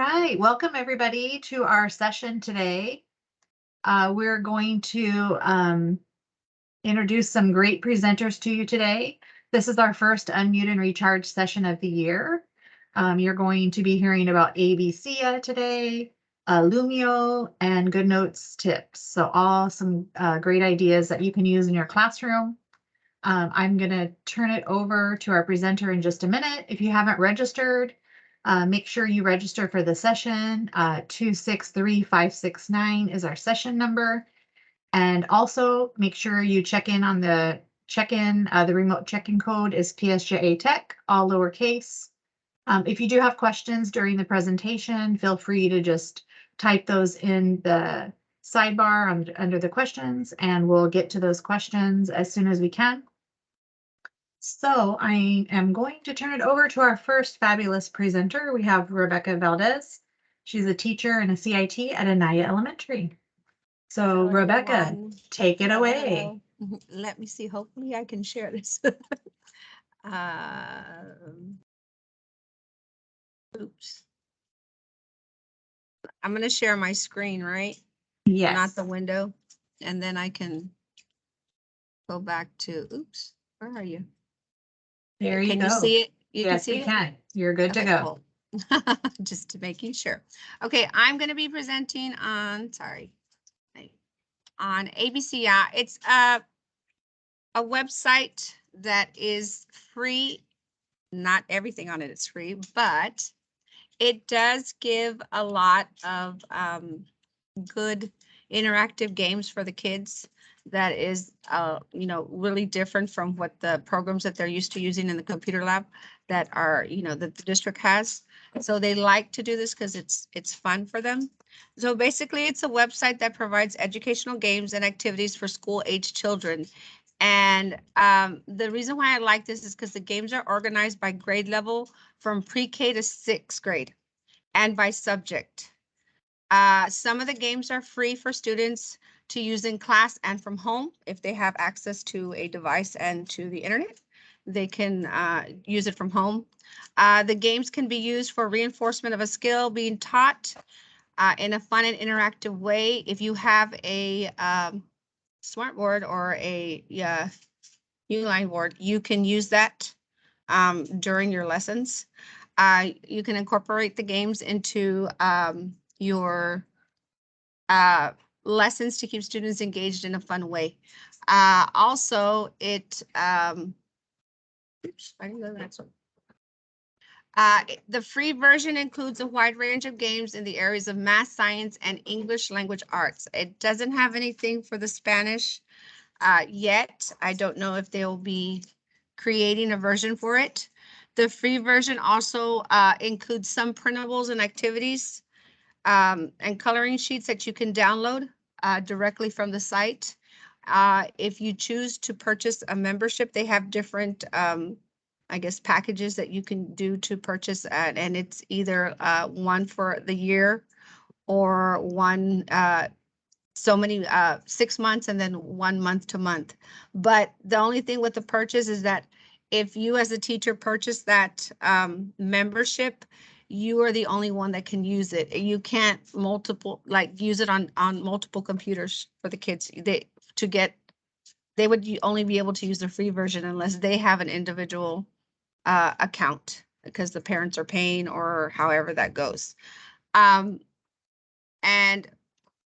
right, welcome everybody to our session today. We're going to introduce some great presenters to you today. This is our first Unmute and Recharge session of the year. You're going to be hearing about ABCA today, Lumio, and Good Notes tips. So all some great ideas that you can use in your classroom. I'm going to turn it over to our presenter in just a minute. If you haven't registered, make sure you register for the session. 263569 is our session number. And also make sure you check in on the check-in. The remote check-in code is PSJA Tech, all lowercase. If you do have questions during the presentation, feel free to just type those in the sidebar under the questions, and we'll get to those questions as soon as we can. So I am going to turn it over to our first fabulous presenter. We have Rebekah Valdez. She's a teacher and a CIT at Anaya Elementary. So Hello, Rebekah, everyone. take it away. Hello. Let me see. Hopefully I can share this. Oops. I'm going to share my screen, right? Yes. Not the window. And then I can go back to, oops, where are you? There you go. Can you see it? You yes, can see we it? can. You're good to go. Cool. Just to making sure. Okay, I'm going to be presenting on, on ABCA. It's a website that is free. Not everything on it is free, but it does give a lot of good interactive games for the kids that is, really different from what the programs that they're used to using in the computer lab that are, that the district has. So they like to do this because it's fun for them. So basically, it's a website that provides educational games and activities for school-age children. And the reason why I like this is because the games are organized by grade level from pre-K to 6th grade and by subject. Some of the games are free for students to use in class and from home. If they have access to a device and to the internet, they can use it from home. The games can be used for reinforcement of a skill being taught in a fun and interactive way. If you have a smartboard or a Uline board, you can use that during your lessons. You can incorporate the games into your lessons to keep students engaged in a fun way. Also, it, oops, I didn't go to the next one. The free version includes a wide range of games in the areas of math, science, and English language arts. It doesn't have anything for the Spanish yet. I don't know if they'll be creating a version for it. The free version also includes some printables and activities and coloring sheets that you can download directly from the site. If you choose to purchase a membership, they have different, packages that you can do to purchase, and it's either one for the year or one so many 6 months and then 1 month to month. But the only thing with the purchase is that if you as a teacher purchase that membership, you are the only one that can use it. You can't use it on multiple computers for the kids. They would only be able to use the free version unless they have an individual account because the parents are paying or however that goes. And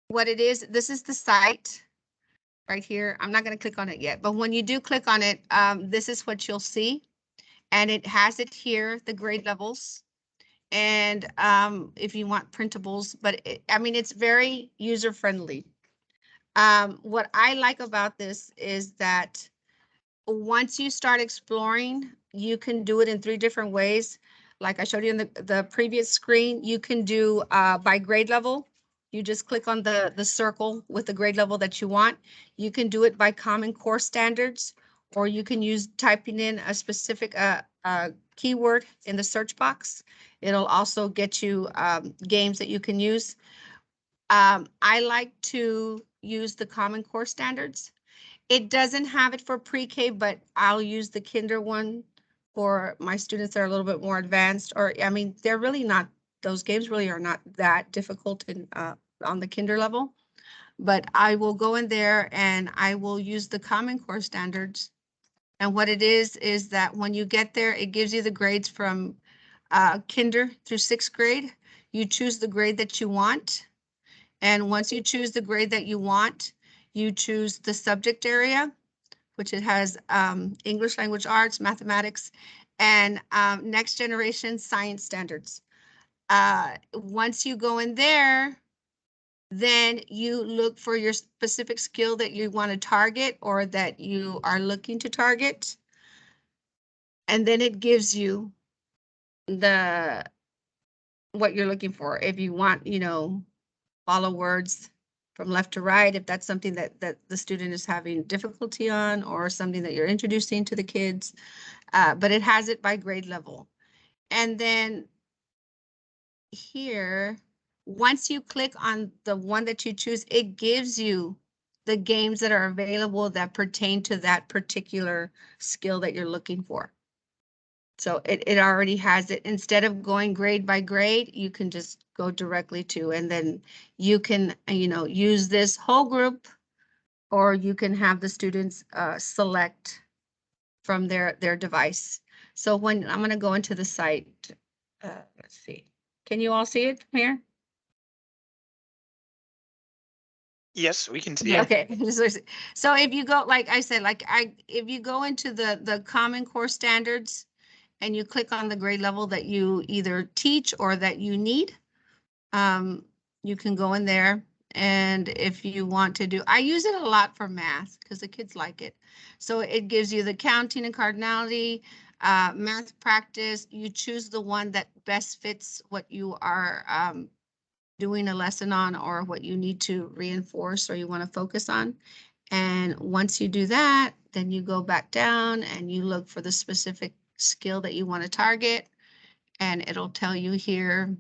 what it is, this is the site right here. I'm not going to click on it yet, but when you do click on it, this is what you'll see. And it has it here, the grade levels. And if you want printables, but it's very user friendly. What I like about this is that once you start exploring, you can do it in 3 different ways. Like I showed you in the previous screen, you can do by grade level. You just click on the circle with the grade level that you want. You can do it by Common Core standards, or you can use typing in a specific keyword in the search box. It'll also get you games that you can use. I like to use the Common Core standards. It doesn't have it for pre-K, but I'll use the kinder one for my students that are a little bit more advanced, or they're really not those games really are not that difficult in on the kinder level. But I will go in there and I will use the Common Core standards. And what it is that when you get there, it gives you the grades from kinder through 6th grade. You choose the grade that you want. And once you choose the grade that you want, you choose the subject area, which it has English language arts, mathematics, and next generation science standards. Once you go in there, then you look for your specific skill that you want to target or that you are looking to target. And then it gives you what you're looking for. If you want, you know, follow words from left to right, if that's something that the student is having difficulty on or something that you're introducing to the kids, but it has it by grade level. And then here, once you click on the one that you choose, it gives you the games that are available that pertain to that particular skill that you're looking for. So it already has it. Instead of going grade by grade, you can just go directly to, and then you can, you know, use this whole group, or you can have the students select from their device. So when I'm going to go into the site, let's see. Can you all see it here? Yes, we can see Yeah. it. Okay. So if you go, like I said, if you go into the Common Core standards and you click on the grade level that you either teach or that you need, you can go in there. And if you want to do, I use it a lot for math because the kids like it. So it gives you the counting and cardinality, math practice. You choose the one that best fits what you are doing a lesson on or what you need to reinforce or you want to focus on. And once you do that, then you go back down and you look for the specific skill that you want to target. And it'll tell you here,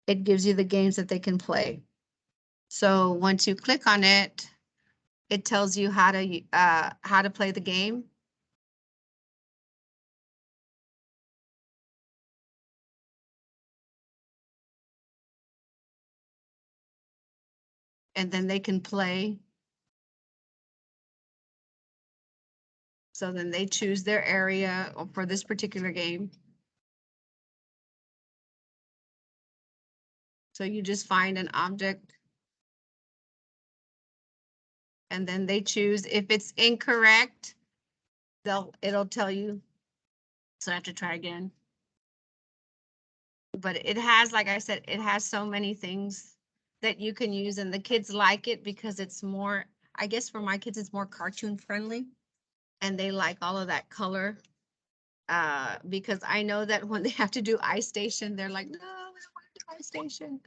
it gives you the games that they can play. So once you click on it, it tells you how to play the game. And then they can play. So then they choose their area for this particular game. So you just find an object. And then they choose. If it's incorrect, it'll tell you. So I have to try again. But it has, like I said, it has so many things that you can use, and the kids like it because it's more, I guess for my kids, it's more cartoon friendly, and they like all of that color. Because I know that when they have to do Ice Station, they're like, no, we don't want to do Ice Station.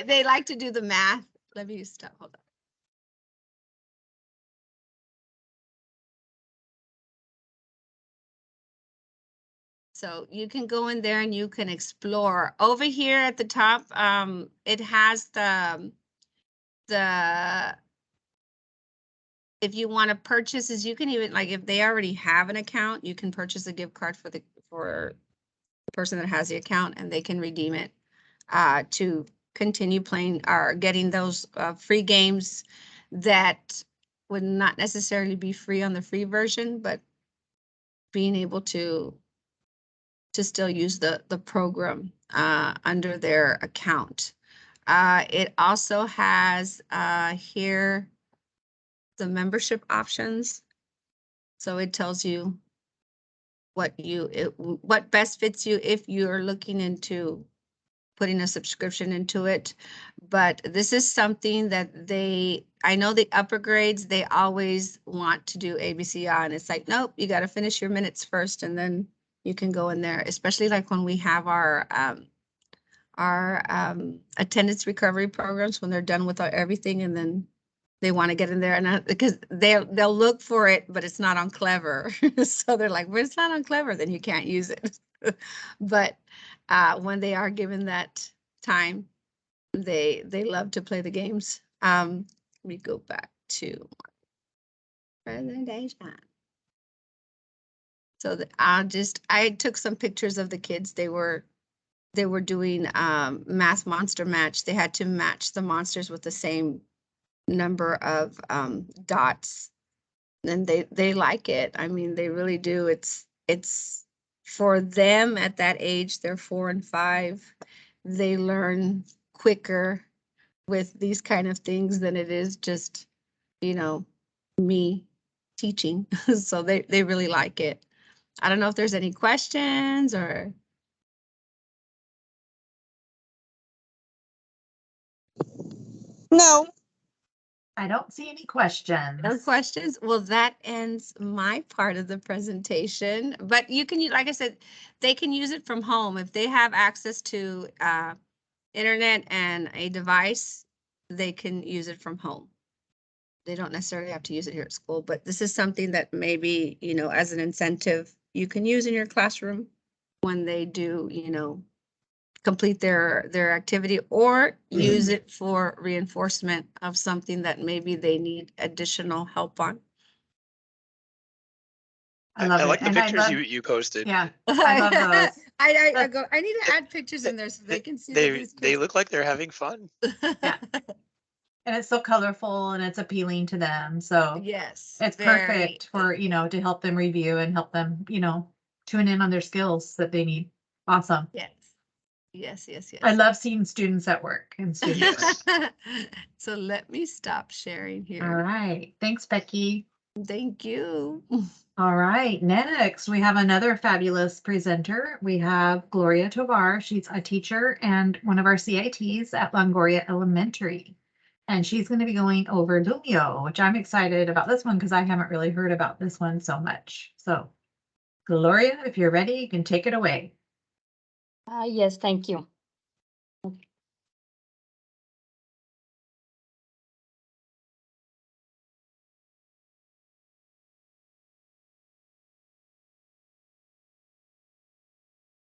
They like to do the math. Let me stop. Hold on. So you can go in there and you can explore. Over here at the top, it has if you want to purchase, is you can even, like, if they already have an account, you can purchase a gift card for the person that has the account, and they can redeem it to continue playing or getting those free games that would not necessarily be free on the free version, but being able to still use the program under their account. It also has here the membership options. So it tells you what best fits you if you're looking into putting a subscription into it. But this is something that I know the upper grades, they always want to do ABCI, and it's like, nope, you got to finish your minutes first and then you can go in there, especially like when we have our attendance recovery programs, when they're done with everything and then they want to get in there, and because they'll look for it, but it's not on Clever. So they're like, well, it's not on Clever, then you can't use it. But when they are given that time, they love to play the games. Let me go back to presentation. So I took some pictures of the kids. They were they were doing math monster match. They had to match the monsters with the same number of dots, and they like it. I mean, they really do. It's for them at that age, they're 4 and 5. They learn quicker with these kind of things than it is just, me teaching. So they really like it. I don't know if there's any questions or. No. I don't see any questions. No questions? Well, that ends my part of the presentation, but you can, like I said, they can use it from home. If they have access to internet and a device, they can use it from home. They don't necessarily have to use it here at school, but this is something that maybe, as an incentive, you can use in your classroom when they do, complete their activity, or use it for reinforcement of something that maybe they need additional help on. I love I it. like the And I pictures love, you posted. yeah, I love those. I go, I need to add pictures in there so they can see that these They kids. look like they're having fun. Yeah. And it's so colorful and it's appealing to them. So Yes. it's perfect for, to help them review and help them, tune in on their skills that they need. Awesome. Yes. Yes, yes, yes. I love seeing students at work and students. Yes. So let me stop sharing here. All right. Thanks, Becky. Thank you. All right. Next, we have another fabulous presenter. We have Gloria Tovar. She's a teacher and one of our CITs at Longoria Elementary. And she's going to be going over Lumio, which I'm excited about this one because I haven't really heard about this one so much. So, Gloria, if you're ready, you can take it away. Yes, thank you.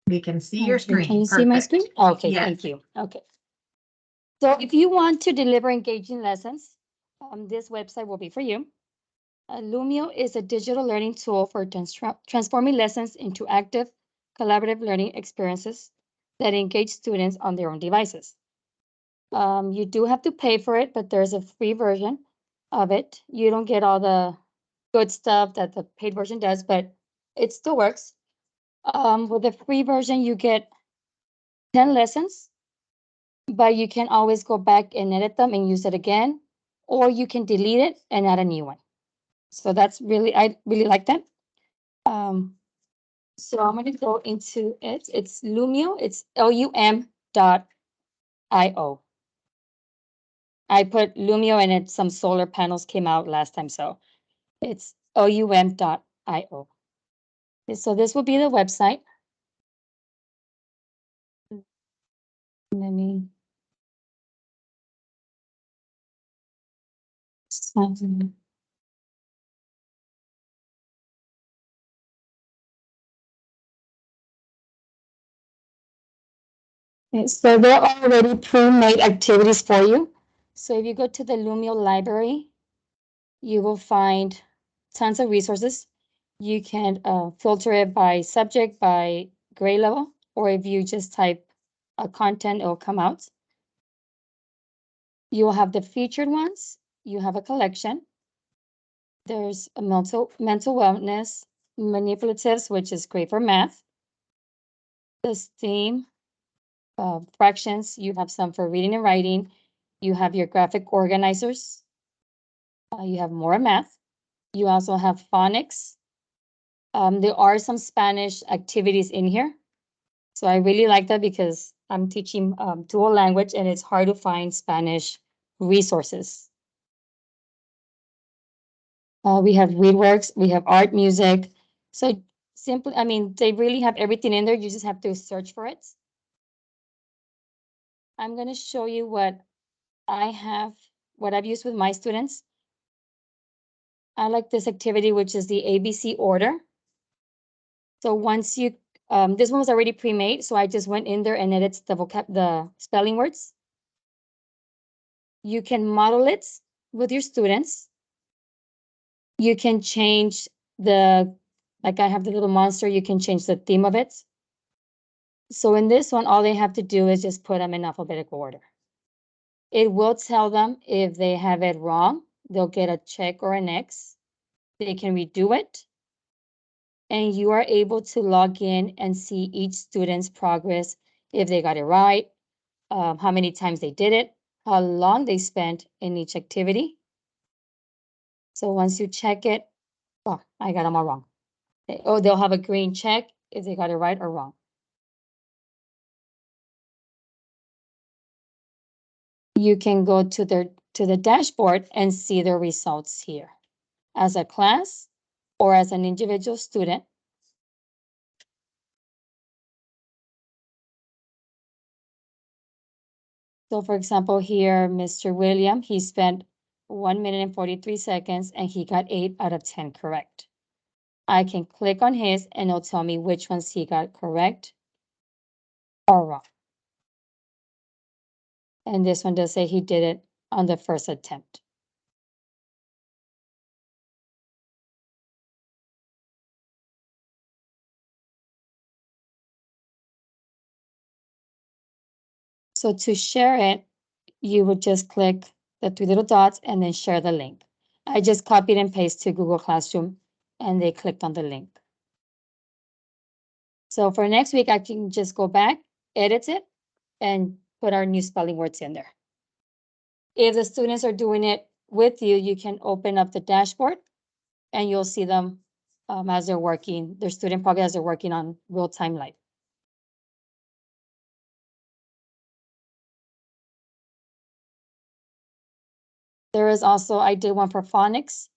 We can see your Okay, screen. can you see my Perfect. screen? Okay, Yes. thank you. Okay. So if you want to deliver engaging lessons, this website will be for you. Lumio is a digital learning tool for transforming lessons into active, collaborative learning experiences that engage students on their own devices. You do have to pay for it, but there's a free version of it. You don't get all the good stuff that the paid version does, but it still works. With the free version, you get 10 lessons, but you can always go back and edit them and use it again, or you can delete it and add a new one. So that's really, I really like that. So I'm going to go into it. It's Lumio. It's LUM.io. I put Lumio and it, some solar panels came out last time, so it's LUM.io. So this will be the website. Let me. Okay, so there are already pre-made activities for you. So if you go to the Lumio library, you will find tons of resources. You can filter it by subject, by grade level, or if you just type a content, it will come out. You will have the featured ones. You have a collection. There's a mental wellness, manipulatives, which is great for math. The STEAM, fractions, you have some for reading and writing. You have your graphic organizers. You have more math. You also have phonics. There are some Spanish activities in here. So I really like that because I'm teaching dual language and it's hard to find Spanish resources. We have ReadWorks, we have art, music. So simply, I mean, they really have everything in there. You just have to search for it. I'm going to show you what I've used with my students. I like this activity, which is the ABC order. So once you, this one was already pre-made, so I just went in there and edited the spelling words. You can model it with your students. You can change like I have the little monster, you can change the theme of it. So in this one, all they have to do is just put them in alphabetical order. It will tell them if they have it wrong, they'll get a check or an X. They can redo it. And you are able to log in and see each student's progress, if they got it right, how many times they did it, how long they spent in each activity. So once you check it, oh, I got them all wrong. Oh, they'll have a green check if they got it right or wrong. You can go to the dashboard and see the results here as a class or as an individual student. So for example, here, Mr. William, he spent 1 minute and 43 seconds and he got 8 out of 10 correct. I can click on his and it'll tell me which ones he got correct or wrong. And this one does say he did it on the first attempt. So to share it, you would just click the 3 little dots and then share the link. I just copied and pasted to Google Classroom and they clicked on the link. So for next week, I can just go back, edit it, and put our new spelling words in there. If the students are doing it with you, you can open up the dashboard and you'll see them as they're working, their student progress as they're working on real-time live. There is also, I did one for phonics.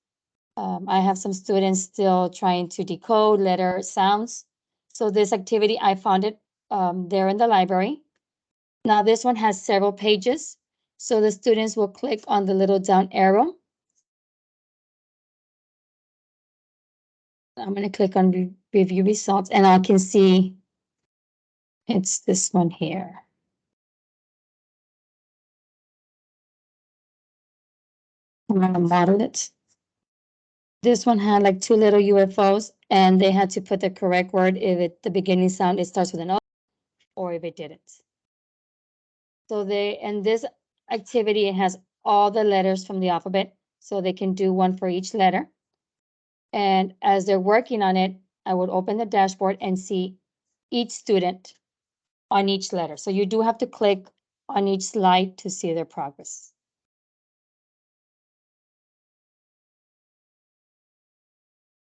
I have some students still trying to decode letter sounds. So this activity, I found it there in the library. Now this one has several pages. So the students will click on the little down arrow. I'm going to click on review results and I can see it's this one here. I'm going to model it. This one had like 2 little UFOs and they had to put the correct word if the beginning sound, it starts with an O or if it didn't. So and this activity, it has all the letters from the alphabet, so they can do one for each letter. And as they're working on it, I would open the dashboard and see each student on each letter. So you do have to click on each slide to see their progress.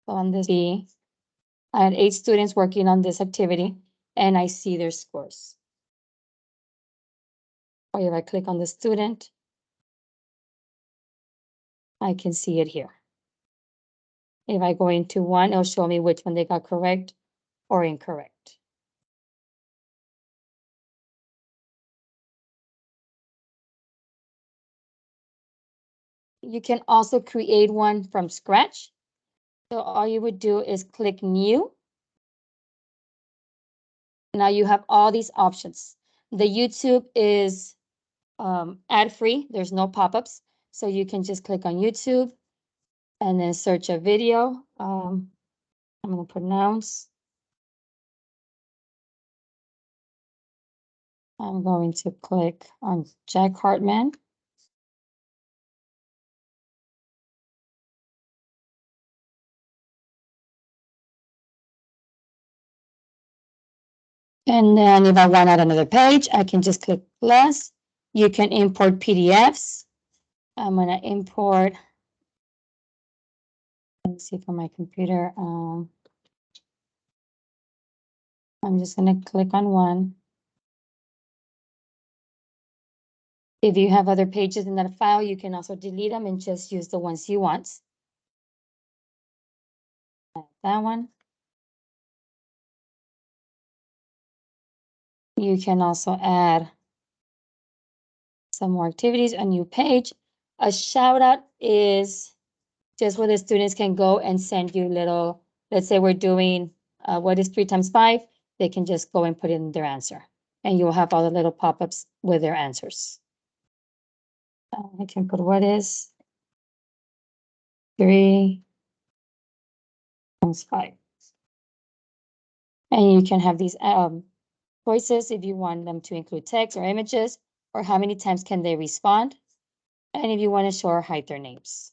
So on this, I had 8 students working on this activity and I see their scores. Or if I click on the student, I can see it here. If I go into one, it'll show me which one they got correct or incorrect. You can also create one from scratch. So all you would do is click new. Now you have all these options. The YouTube is ad-free. There's no pop-ups. So you can just click on YouTube and then search a video. I'm going to pronounce. I'm going to click on Jack Hartman. And then if I want to add another page, I can just click plus. You can import PDFs. I'm going to import. Let's see from my computer. I'm just going to click on one. If you have other pages in that file, you can also delete them and just use the ones you want. That one. You can also add some more activities, a new page. A shout out is just where the students can go and send you little, let's say we're doing what is 3 times 5, they can just go and put in their answer and you'll have all the little pop-ups with their answers. I can put what is 3 times 5. And you can have these choices if you want them to include text or images, or how many times can they respond, and if you want to show or hide their names.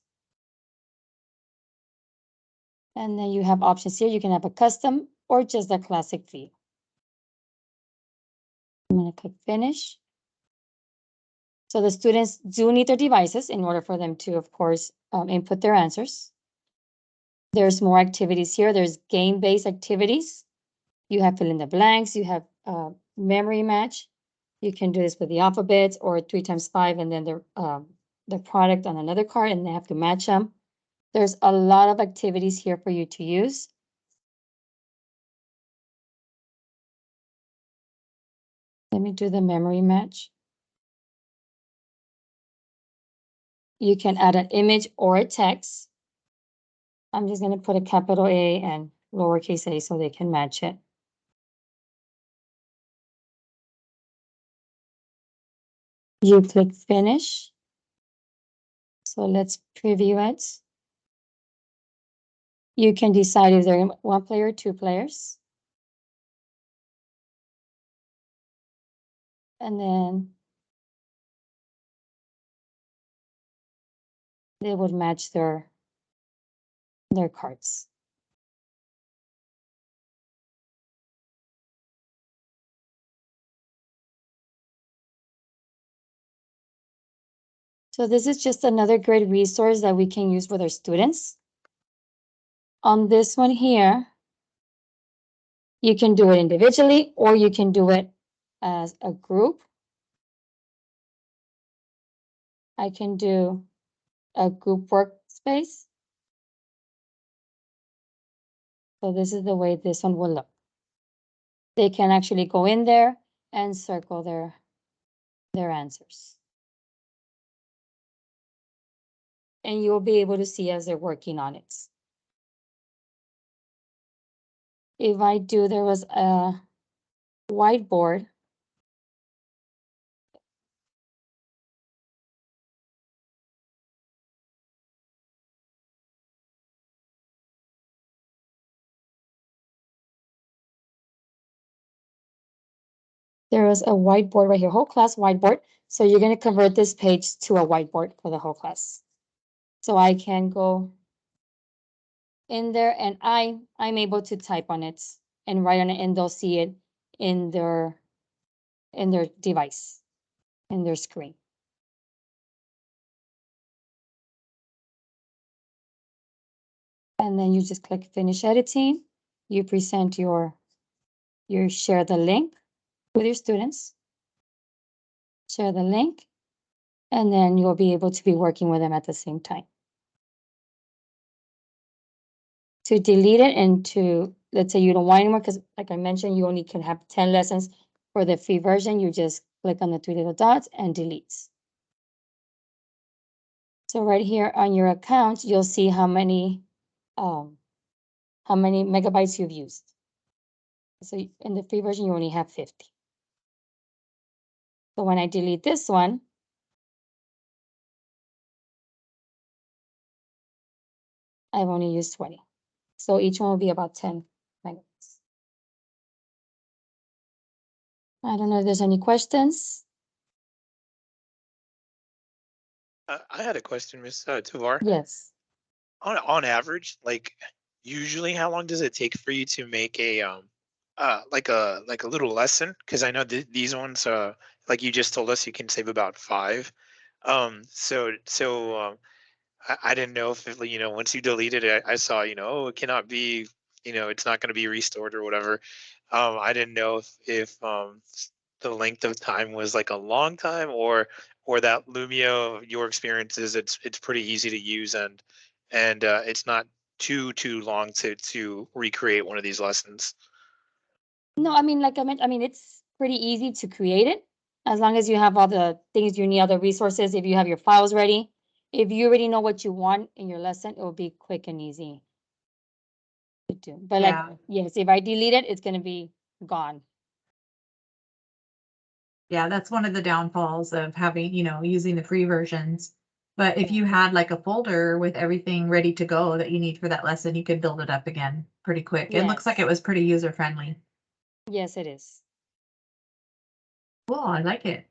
And then you have options here. You can have a custom or just a classic view. I'm going to click finish. So the students do need their devices in order for them to, of course, input their answers. There's more activities here. There's game-based activities. You have fill in the blanks. You have memory match. You can do this with the alphabets or 3 times 5 and then the product on another card, and they have to match them. There's a lot of activities here for you to use. Let me do the memory match. You can add an image or a text. I'm just going to put a capital A and lowercase a so they can match it. You click finish. So let's preview it. You can decide if they're 1 player or 2 players. And then they would match their cards. So this is just another great resource that we can use with our students. On this one here, you can do it individually or you can do it as a group. I can do a group workspace. So this is the way this one will look. They can actually go in there and circle their answers. And you'll be able to see as they're working on it. If I do, there was a whiteboard. There was a whiteboard right here, whole class whiteboard. So you're going to convert this page to a whiteboard for the whole class. So I can go in there and I'm able to type on it and write on it, and they'll see it in their device, in their screen. And then you just click finish editing. You present you share the link with your students. Share the link, and then you'll be able to be working with them at the same time. To delete it and to, let's say you don't want anymore, because like I mentioned, you only can have 10 lessons. For the free version, you just click on the 3 little dots and delete. So right here on your account, you'll see how many megabytes you've used. So in the free version, you only have 50. So when I delete this one, I've only used 20. So each one will be about 10 megabytes. I don't know if there's any questions. I had a question, Miss Tovar. Yes. On average, like usually, how long does it take for you to make a like a little lesson? Because I know these ones, like you just told us, you can save about 5. I didn't know if once you deleted it, I saw oh, it cannot be, it's not going to be restored or whatever. I didn't know if the length of time was like a long time, or that Lumio, your experience is it's pretty easy to use, and it's not too long to recreate one of these lessons. No, I mean, like I mean, it's pretty easy to create it as long as you have all the things you need, all the resources. If you have your files ready, if you already know what you want in your lesson, it will be quick and easy to do. But like, yes, if I delete it, it's going to be gone. Yeah, that's one of the downfalls of having, using the free versions. But if you had like a folder with everything ready to go that you need for that lesson, you could build it up again pretty quick. It looks like it was pretty user friendly. Yes, it is. Cool, I like it.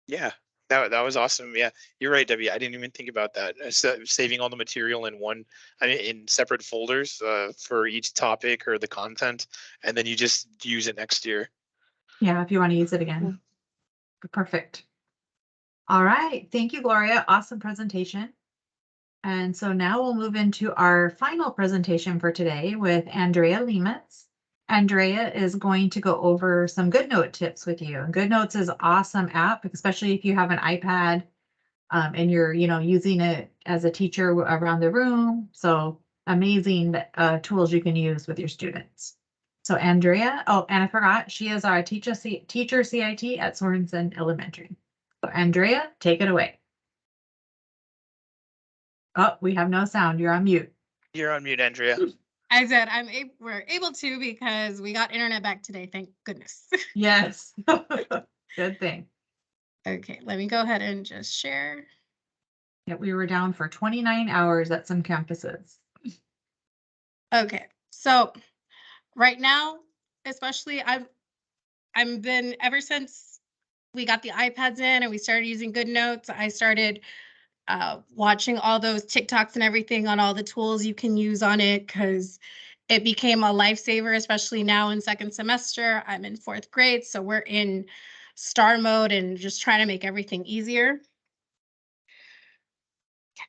Yeah, that was awesome. Yeah, you're right, Debbie. I didn't even think about that. Saving all the material in one, I mean, in separate folders for each topic or the content, and then you just use it next year. Yeah, if you want to use it again. Perfect. All right. Thank you, Gloria. Awesome presentation. And so now we'll move into our final presentation for today with Andrea Limas. Andrea is going to go over some GoodNote tips with you. GoodNotes is an awesome app, especially if you have an iPad and you're, using it as a teacher around the room. So amazing tools you can use with your students. So Andrea, oh, and I forgot, she is our teacher CIT at Sorensen Elementary. So Andrea, take it away. Oh, we have no sound. You're on mute. You're on mute, Andrea. I said we're able to because we got internet back today. Thank goodness. Yes. Good thing. Okay, let me go ahead and just share. Yeah, we were down for 29 hours at some campuses. Okay, so right now, especially I've been ever since we got the iPads in and we started using GoodNotes, I started watching all those TikToks and everything on all the tools you can use on it because it became a lifesaver, especially now in second semester. I'm in 4th grade, so we're in star mode and just trying to make everything easier.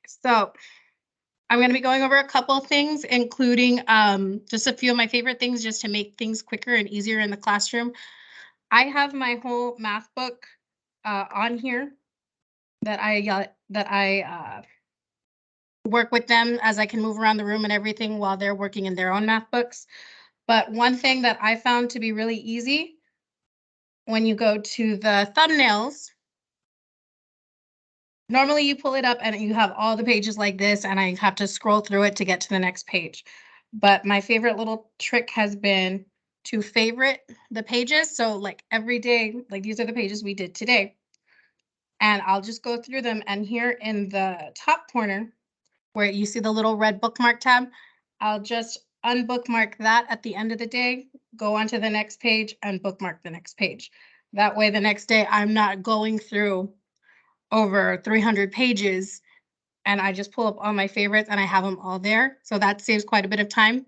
So I'm going to be going over a couple of things, including just a few of my favorite things just to make things quicker and easier in the classroom. I have my whole math book on here that I work with them as I can move around the room and everything while they're working in their own math books. But one thing that I found to be really easy when you go to the thumbnails, normally you pull it up and you have all the pages like this and I have to scroll through it to get to the next page. But my favorite little trick has been to favorite the pages. So like every day, like these are the pages we did today. And I'll just go through them. And here in the top corner, where you see the little red bookmark tab, I'll just unbookmark that at the end of the day, go on to the next page and bookmark the next page. That way the next day I'm not going through over 300 pages and I just pull up all my favorites and I have them all there. So that saves quite a bit of time.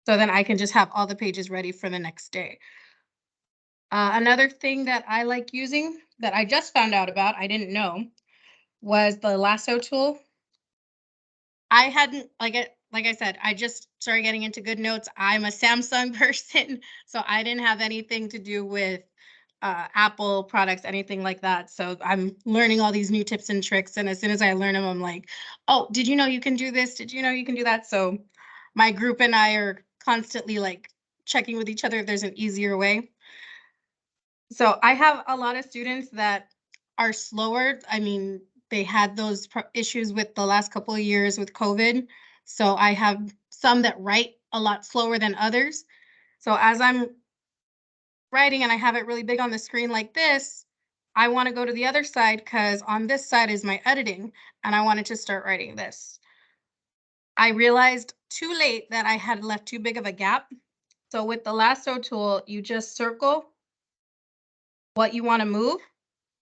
So then I can just have all the pages ready for the next day. Another thing that I like using that I just found out about, I didn't know, was the lasso tool. I hadn't, like I said, I just started getting into GoodNotes. I'm a Samsung person, so I didn't have anything to do with Apple products, anything like that. So I'm learning all these new tips and tricks. And as soon as I learn them, I'm like, oh, did you know you can do this? Did you know you can do that? So my group and I are constantly like checking with each other if there's an easier way. So I have a lot of students that are slower. I mean, they had those issues with the last couple of years with COVID. So I have some that write a lot slower than others. So as I'm writing and I have it really big on the screen like this, I want to go to the other side because on this side is my editing and I wanted to start writing this. I realized too late that I had left too big of a gap. So with the lasso tool, you just circle what you want to move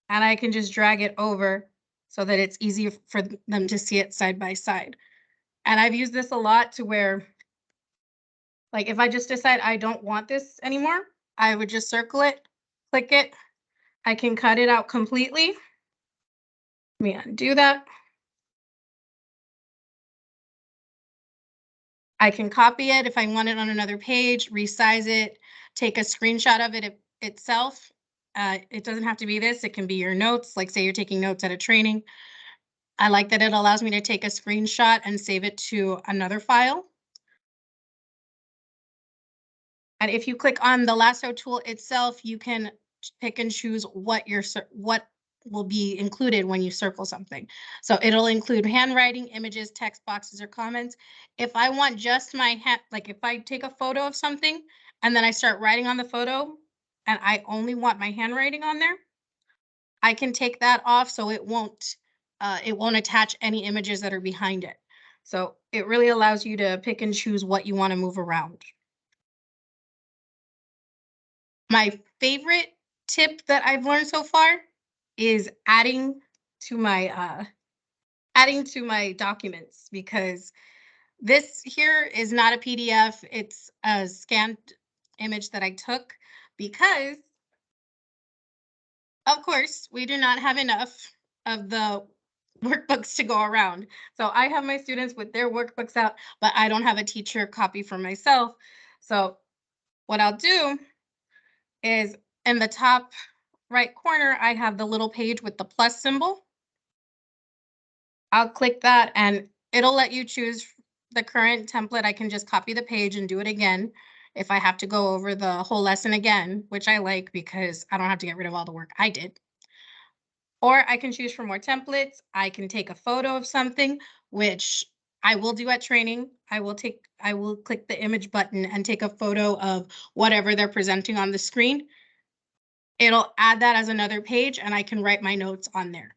and I can just drag it over so that it's easier for them to see it side by side. And I've used this a lot to where, like if I just decide I don't want this anymore, I would just circle it, click it. I can cut it out completely. Let me undo that. I can copy it if I want it on another page, resize it, take a screenshot of it itself. It doesn't have to be this. It can be your notes, like say you're taking notes at a training. I like that it allows me to take a screenshot and save it to another file. And if you click on the lasso tool itself, you can pick and choose what will be included when you circle something. So it'll include handwriting, images, text boxes, or comments. If I want just my hand, like if I take a photo of something and then I start writing on the photo and I only want my handwriting on there, I can take that off so it won't attach any images that are behind it. So it really allows you to pick and choose what you want to move around. My favorite tip that I've learned so far is adding to my documents, because this here is not a PDF, it's a scanned image that I took, because of course we do not have enough of the workbooks to go around. So I have my students with their workbooks out, but I don't have a teacher copy for myself. So what I'll do is in the top right corner, I have the little page with the plus symbol. I'll click that and it'll let you choose the current template. I can just copy the page and do it again if I have to go over the whole lesson again, which I like because I don't have to get rid of all the work I did. Or I can choose from more templates. I can take a photo of something, which I will do at training. I will click the image button and take a photo of whatever they're presenting on the screen. It'll add that as another page and I can write my notes on there.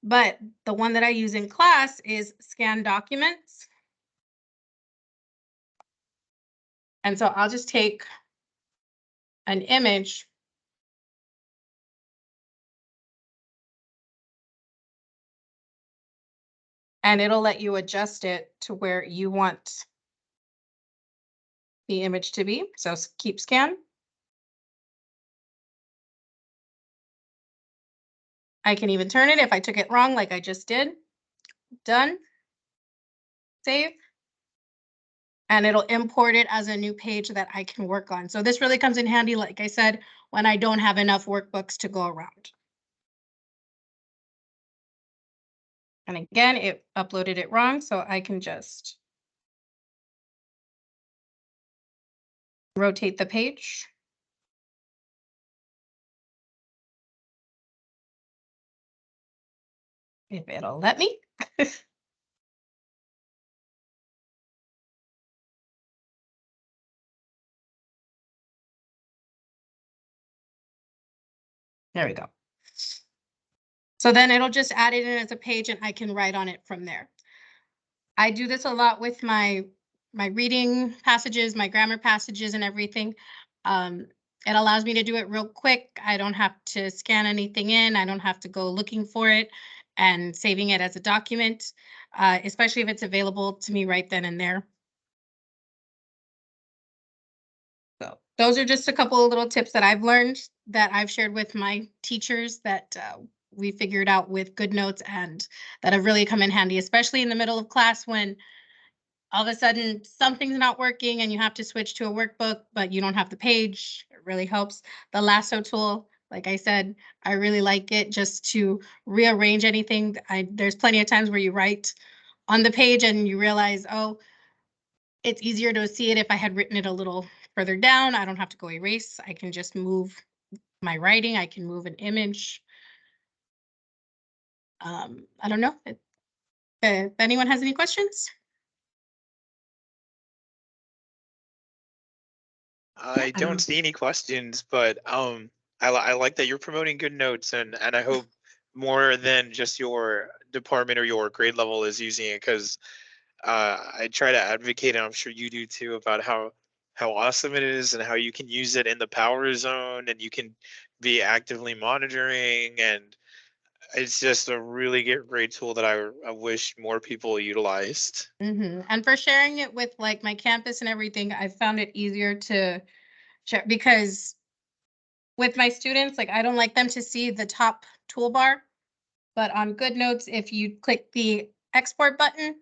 But the one that I use in class is scan documents. And so I'll just take an image and it'll let you adjust it to where you want the image to be. So keep scan. I can even turn it if I took it wrong, like I just did. Done. Save. And it'll import it as a new page that I can work on. So this really comes in handy, like I said, when I don't have enough workbooks to go around. And again, it uploaded it wrong, so I can just rotate the page. If it'll let me. There we go. So then it'll just add it in as a page and I can write on it from there. I do this a lot with my reading passages, my grammar passages and everything. It allows me to do it real quick. I don't have to scan anything in. I don't have to go looking for it and saving it as a document, especially if it's available to me right then and there. So those are just a couple of little tips that I've learned that I've shared with my teachers that we figured out with GoodNotes and that have really come in handy, especially in the middle of class when all of a sudden something's not working and you have to switch to a workbook, but you don't have the page. It really helps. The lasso tool, like I said, I really like it just to rearrange anything. There's plenty of times where you write on the page and you realize, oh, it's easier to see it if I had written it a little further down. I don't have to go erase. I can just move my writing. I can move an image. I don't know if anyone has any questions. I don't see any questions, but I like that you're promoting GoodNotes, and I hope more than just your department or your grade level is using it, because I try to advocate, and I'm sure you do too, about how awesome it is and how you can use it in the power zone and you can be actively monitoring, and it's just a really great tool that I wish more people utilized. And for sharing it with like my campus and everything, I found it easier to share because with my students, like I don't like them to see the top toolbar, but on GoodNotes, if you click the export button,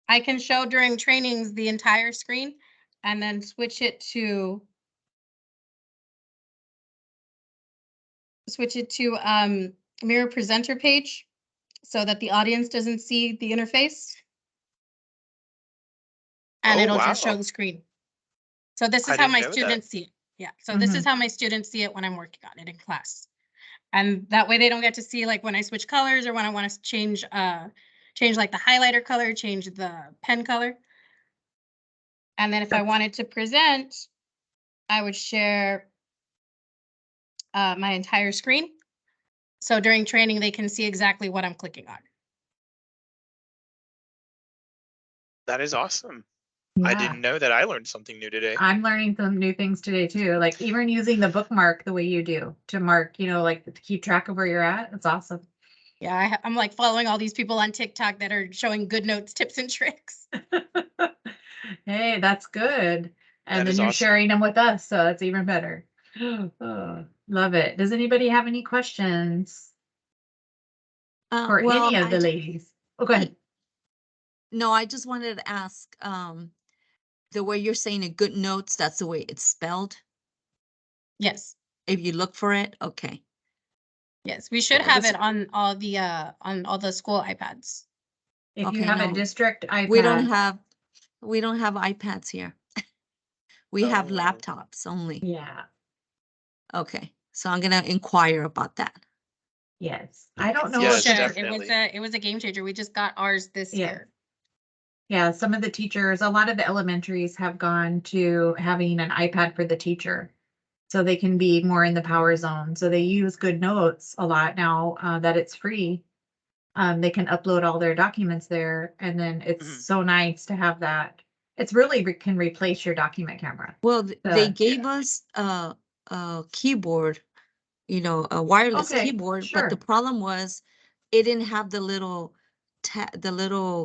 I can show during trainings the entire screen and then switch it to mirror presenter page so that the audience doesn't see the interface. And it'll just show the screen. So this is how my students see it. Yeah, so this is how my students see it when I'm working on it in class. And that way they don't get to see like when I switch colors or when I want to change like the highlighter color, change the pen color. And then if I wanted to present, I would share my entire screen. So during training, they can see exactly what I'm clicking on. That is awesome. I Yeah. didn't know that. I learned something new today. I'm learning some new things today too, like even using the bookmark the way you do to mark, like to keep track of where you're at. It's awesome. Yeah, I'm like following all these people on TikTok that are showing good notes, tips, and tricks. Hey, that's good. That And then is you're awesome. sharing them with us, so it's even better. Oh, love it. Does anybody have any questions for Well, any of the ladies? Oh, go ahead. no, I just wanted to ask, the way you're saying a good notes, that's the way it's spelled. Yes, If you look for it, okay. yes, we should Yeah, have this- it on all the school iPads. If you Okay, have a no, district iPad. we don't have iPads here. We have Oh. laptops only. Yeah, Okay, so I'm gonna inquire about that. yes. I don't know You Yes, if should. definitely. It was a game changer. We just got ours this Yeah. year. Yeah, some of the teachers, a lot of the elementaries have gone to having an iPad for the teacher. So they can be more in the power zone. So they use Good Notes a lot now that it's free. They can upload all their documents there. And then it's Mhm. so nice to have that. It's really can replace your document camera. Well, they The- gave us a keyboard, a wireless Okay, keyboard, but the sure. problem was it didn't have the little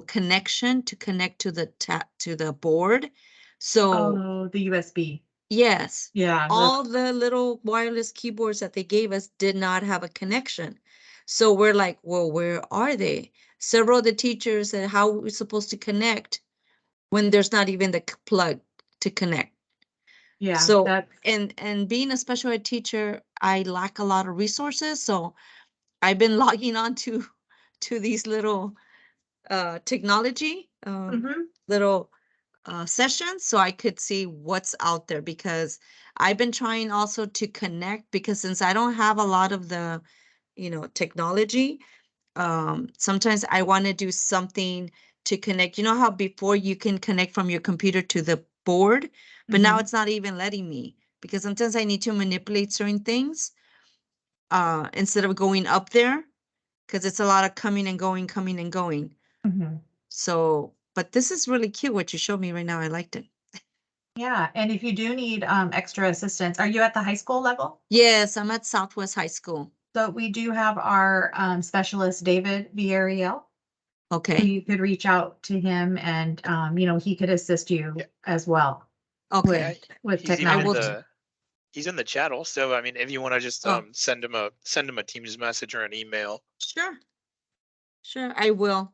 connection to connect to the board. So Oh, the USB. yes, Yeah. all the little wireless keyboards that they gave us did not have a connection. So we're like, well, where are they? Several of the teachers said, how are we supposed to connect when there's not even the plug to connect? Yeah. So, That's and being a special ed teacher, I lack a lot of resources. So I've been logging on to these little technology mhm. little sessions so I could see what's out there, because I've been trying also to connect, because since I don't have a lot of the technology, sometimes I want to do something to connect. You know how before you can connect from your computer to the board, but now Mhm. it's not even letting me, because sometimes I need to manipulate certain things instead of going up there, because it's a lot of coming and going, coming and going. Mhm. So, but this is really cute what you showed me right now. I liked it. Yeah. And if you do need extra assistance, are you at the high school level? Yes, I'm at Southwest High School. So we do have our specialist, David Villarreal. So Okay. you could reach out to him and, he could assist you Yeah. as well Okay. with He's even in technology. he's in the chat also. I mean, if you want to just Oh. send him a Teams message or an email. Sure. Sure, I will.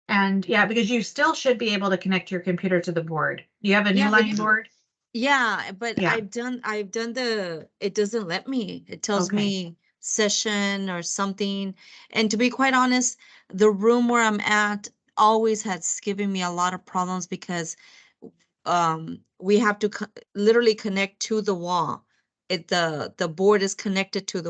And yeah, because you still should be able to connect your computer to the board. Do you have a new Yeah, line because- board? Yeah, but Yeah. I've done it doesn't let me. It tells Okay. me session or something. And to be quite honest, the room where I'm at always has given me a lot of problems, because we have to literally connect to the wall. The board is connected to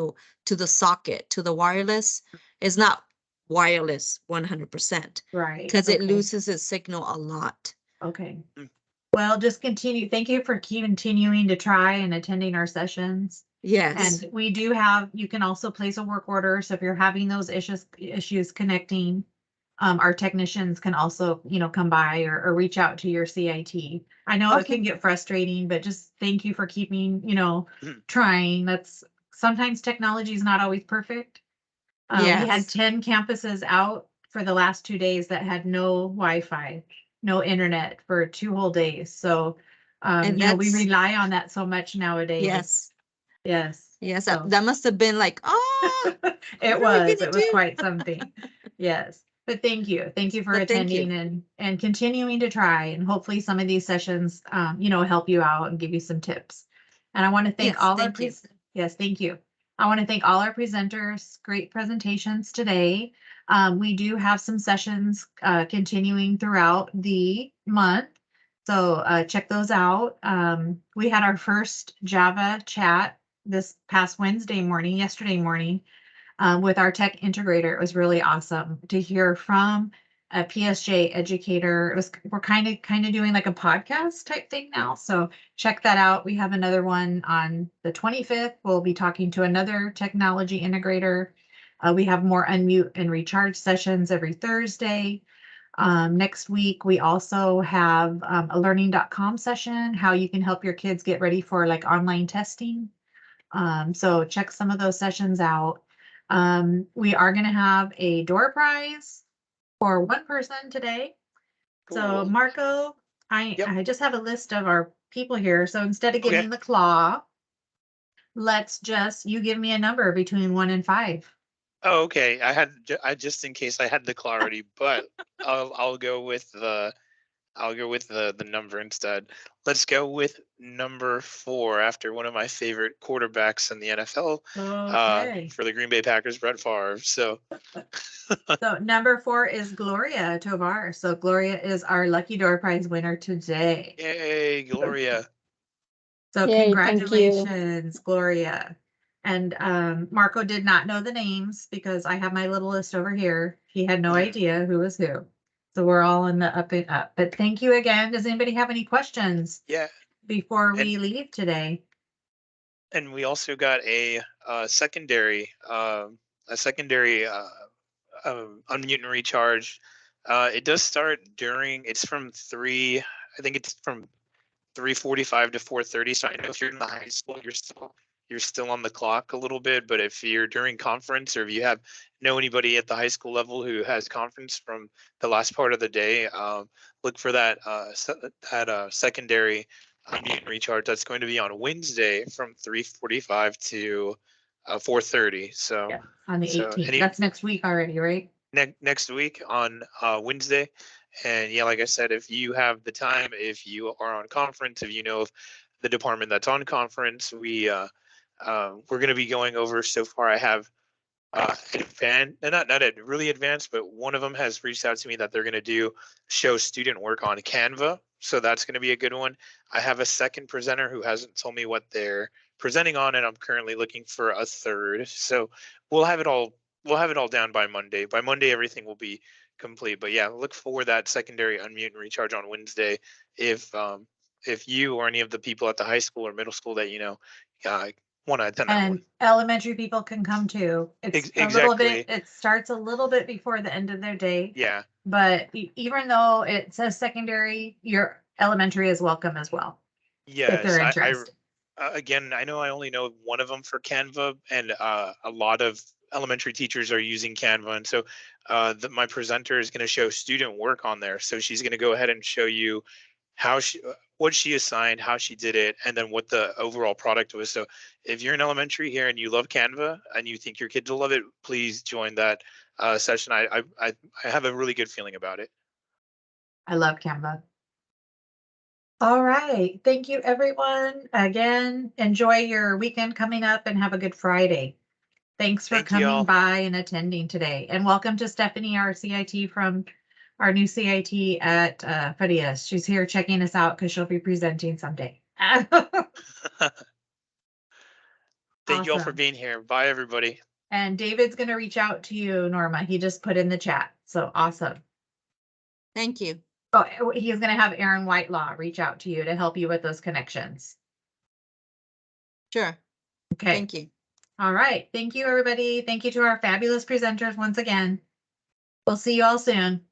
the socket, to the wireless. It's not wireless 100%, Right. because it Okay. loses its signal a lot. Okay. Mm. Well, just continue. Thank you for continuing to try and attending our sessions. Yes. And we do have, you can also place a work order. So if you're having those issues connecting, our technicians can also, come by or reach out to your CIT. I know it Okay. can get frustrating, but just thank you for keeping, Mhm. trying. That's sometimes technology is not always perfect. We had Yes. 10 campuses out for the last 2 days that had no Wi-Fi, no internet for 2 whole days. So, And we that's- rely on that so much nowadays. Yes. Yes. Yes. So- That must have been like, oh, It what are we was, gonna it was do? quite something. Yes. But thank you. Thank you for But thank you. attending and continuing to try. And hopefully some of these sessions, help you out and give you some tips. And I want to thank Yes, all thank you. Yes, thank you. I want to thank all our presenters. Great presentations today. We do have some sessions continuing throughout the month. So check those out. We had our first Java chat this past yesterday morning, with our tech integrator. It was really awesome to hear from a PSJA educator. We're kind of doing like a podcast type thing now. So check that out. We have another one on the 25th. We'll be talking to another technology integrator. We have more unmute and recharge sessions every Thursday. Next week, we also have a learning.com session, how you can help your kids get ready for like online testing. So check some of those sessions out. We are going to have a door prize for one person today. So Cool. Marco, Yep. I just have a list of our people here. So instead of Okay. giving the claw, you give me a number between 1 and 5. Oh, okay. I just in case I had the claw already, but I'll go with the number instead. Let's go with number 4 after one of my favorite quarterbacks in the NFL Okay. for the Green Bay Packers, Brett Favre. So So number 4 is Gloria Tovar. So Gloria is our lucky door prize winner today. yay, Gloria. So Yay, thank you. congratulations, Gloria. And Marco did not know the names because I have my little list over here. He had no Mhm. idea who was who. So we're all in the up and up. But thank you again. Does anybody have any questions Yeah. before we leave today? And we also got a secondary unmute and recharge. It does start it's from 3, I think it's from 3:45 to 4:30. So I know if you're in the high school, you're still on the clock a little bit, but if you're during conference or if you know anybody at the high school level who has conference from the last part of the day, look for that secondary unmute and recharge. That's going to be on Wednesday from 3:45 to 4:30. So Yeah, on the so 18th. That's next week already, right? next week on Wednesday. And yeah, like I said, if you have the time, if you are on conference, if you know of the department that's on conference, we're going to be going over. So far, I have really advanced, but one of them has reached out to me that they're going to show student work on Canva. So that's going to be a good one. I have a second presenter who hasn't told me what they're presenting on, and I'm currently looking for a third. So we'll have it all down by Monday. By Monday, everything will be complete. But yeah, look for that secondary unmute and recharge on Wednesday. If you or any of the people at the high school or middle school that you know want to attend that one. And elementary people can come too. It's a little bit, it starts a little bit before the end of their day. Yeah. But even though it says secondary, your elementary is welcome as well. Yes, if they're interested. Again, I know I only know one of them for Canva, and a lot of elementary teachers are using Canva, and so my presenter is going to show student work on there. So she's going to go ahead and show you what she assigned, how she did it, and then what the overall product was. So if you're in elementary here and you love Canva and you think your kids will love it, please join that session. I have a really good feeling about it. I love Canva. All right. Thank you, everyone. Again, enjoy your weekend coming up and have a good Friday. Thanks for coming by and attending today. And welcome to Stephanie, our CIT from our new CIT at Farias. She's here checking us out because she'll be presenting someday. Thank you all for being here. Bye, everybody. And David's going to reach out to you, Norma. He just put in the chat. So awesome. Thank you. Oh, he's going to have Aaron Whitelaw reach out to you to help you with those connections. Sure. Okay. Thank you. All right. Thank you, everybody. Thank you to our fabulous presenters once again. We'll see you all soon.